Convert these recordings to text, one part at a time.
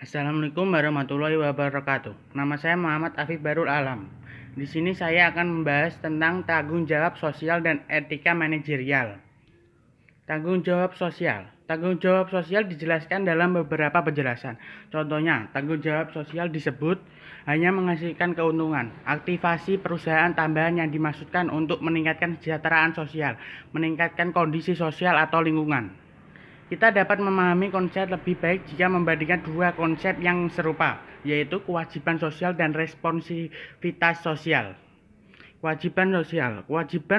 Assalamualaikum warahmatullahi wabarakatuh. Nama saya Muhammad Afif Barul Alam. Di sini saya akan membahas tentang tanggung jawab sosial dan etika manajerial. Tanggung jawab sosial. Tanggung jawab sosial dijelaskan dalam beberapa penjelasan. Contohnya, tanggung jawab sosial disebut hanya menghasilkan keuntungan. Aktivasi perusahaan tambahan yang dimaksudkan untuk meningkatkan kesejahteraan sosial, meningkatkan kondisi sosial atau lingkungan. Kita dapat memahami konsep lebih baik jika membandingkan dua konsep yang serupa, yaitu kewajiban sosial dan responsivitas sosial. Kewajiban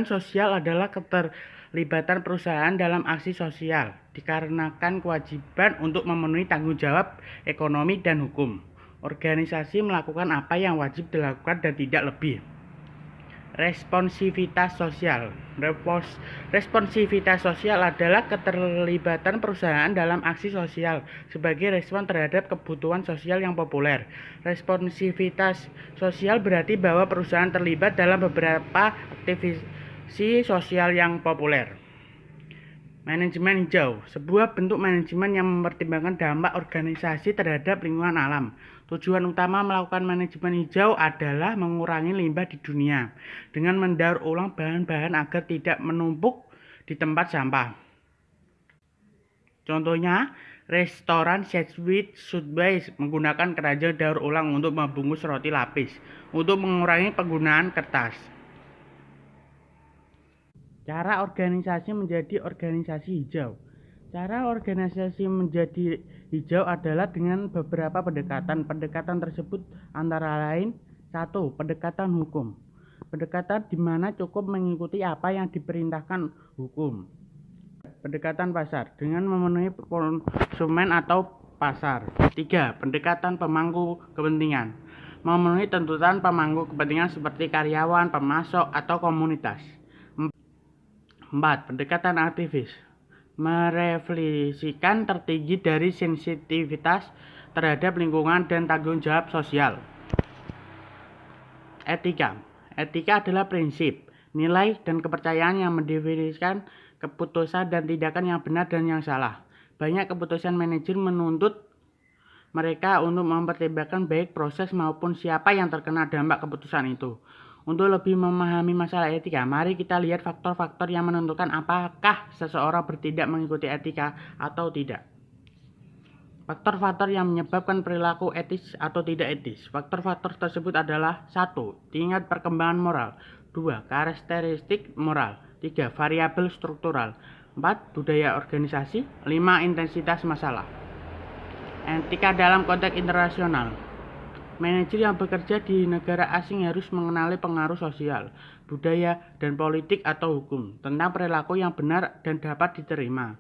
sosial adalah keterlibatan perusahaan dalam aksi sosial, dikarenakan kewajiban untuk memenuhi tanggung jawab ekonomi dan hukum. Organisasi melakukan apa yang wajib dilakukan dan tidak lebih. Responsivitas sosial. Responsivitas sosial adalah keterlibatan perusahaan dalam aksi sosial sebagai respon terhadap kebutuhan sosial yang populer. Responsivitas sosial berarti bahwa perusahaan terlibat dalam beberapa aktivasi sosial yang populer. Manajemen hijau, sebuah bentuk manajemen yang mempertimbangkan dampak organisasi terhadap lingkungan alam. Tujuan utama melakukan manajemen hijau adalah mengurangi limbah di dunia dengan mendaur ulang bahan-bahan agar tidak menumpuk di tempat sampah. Contohnya, restoran Sedgwick Subway menggunakan keranjang daur ulang untuk membungkus roti lapis untuk mengurangi penggunaan kertas. Cara organisasi menjadi organisasi hijau. Cara organisasi menjadi hijau adalah dengan beberapa pendekatan. Pendekatan tersebut antara lain 1. Pendekatan hukum. Pendekatan di mana cukup mengikuti apa yang diperintahkan hukum. Pendekatan pasar dengan memenuhi konsumen atau pasar. 3. Pendekatan pemangku kepentingan. Memenuhi tuntutan pemangku kepentingan seperti karyawan, pemasok, atau komunitas. 4. Pendekatan aktivis. Merefleksikan tertinggi dari sensitivitas terhadap lingkungan dan tanggung jawab sosial. Etika. Etika adalah prinsip, nilai, dan kepercayaan yang mendefinisikan keputusan dan tindakan yang benar dan yang salah. Banyak keputusan manajer menuntut mereka untuk mempertimbangkan baik proses maupun siapa yang terkena dampak keputusan itu. Untuk lebih memahami masalah etika, mari kita lihat faktor-faktor yang menentukan apakah seseorang bertindak mengikuti etika atau tidak. Faktor-faktor yang menyebabkan perilaku etis atau tidak etis. Faktor-faktor tersebut adalah 1. Tingkat perkembangan moral. 2. Karakteristik moral. 3. Variabel struktural. 4. Budaya organisasi. 5. Intensitas masalah. Etika dalam konteks internasional. Manajer yang bekerja di negara asing harus mengenali pengaruh sosial, budaya, dan politik atau hukum tentang perilaku yang benar dan dapat diterima.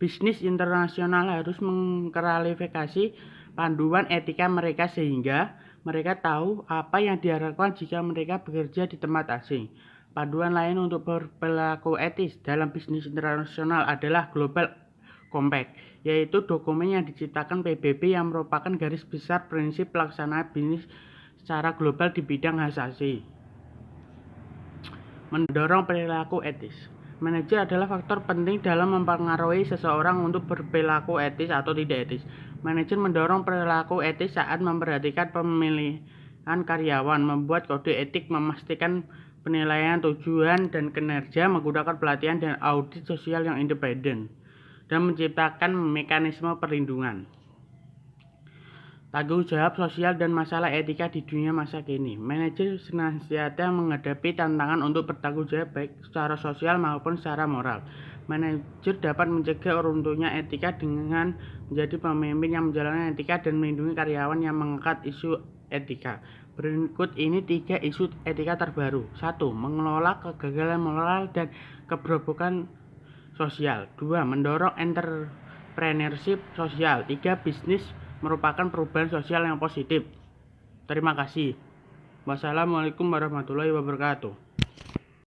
Bisnis internasional harus mengklarifikasi panduan etika mereka sehingga mereka tahu apa yang diharapkan jika mereka bekerja di tempat asing. Panduan lain untuk berperilaku etis dalam bisnis internasional adalah Global Compact, yaitu dokumen yang diciptakan PBB yang merupakan garis besar prinsip pelaksanaan bisnis secara global di bidang hak asasi. Mendorong perilaku etis. Manajer adalah faktor penting dalam mempengaruhi seseorang untuk berperilaku etis atau tidak etis. Manajer mendorong perilaku etis saat memperhatikan pemilihan karyawan, membuat kode etik, memastikan penilaian tujuan dan kinerja, menggunakan pelatihan dan audit sosial yang independen, dan menciptakan mekanisme perlindungan. Tanggung jawab sosial dan masalah etika di dunia masa kini. Manajer senantiasa menghadapi tantangan untuk bertanggung jawab baik secara sosial maupun secara moral. Manajer dapat mencegah runtuhnya etika dengan menjadi pemimpin yang menjalankan etika dan melindungi karyawan yang mengangkat isu etika. Berikut ini 3 isu etika terbaru. 1. Mengelola kegagalan moral dan keberobokan sosial. 2. Mendorong entrepreneurship sosial. 3. Bisnis merupakan perubahan sosial yang positif. Terima kasih. Wassalamualaikum warahmatullahi wabarakatuh.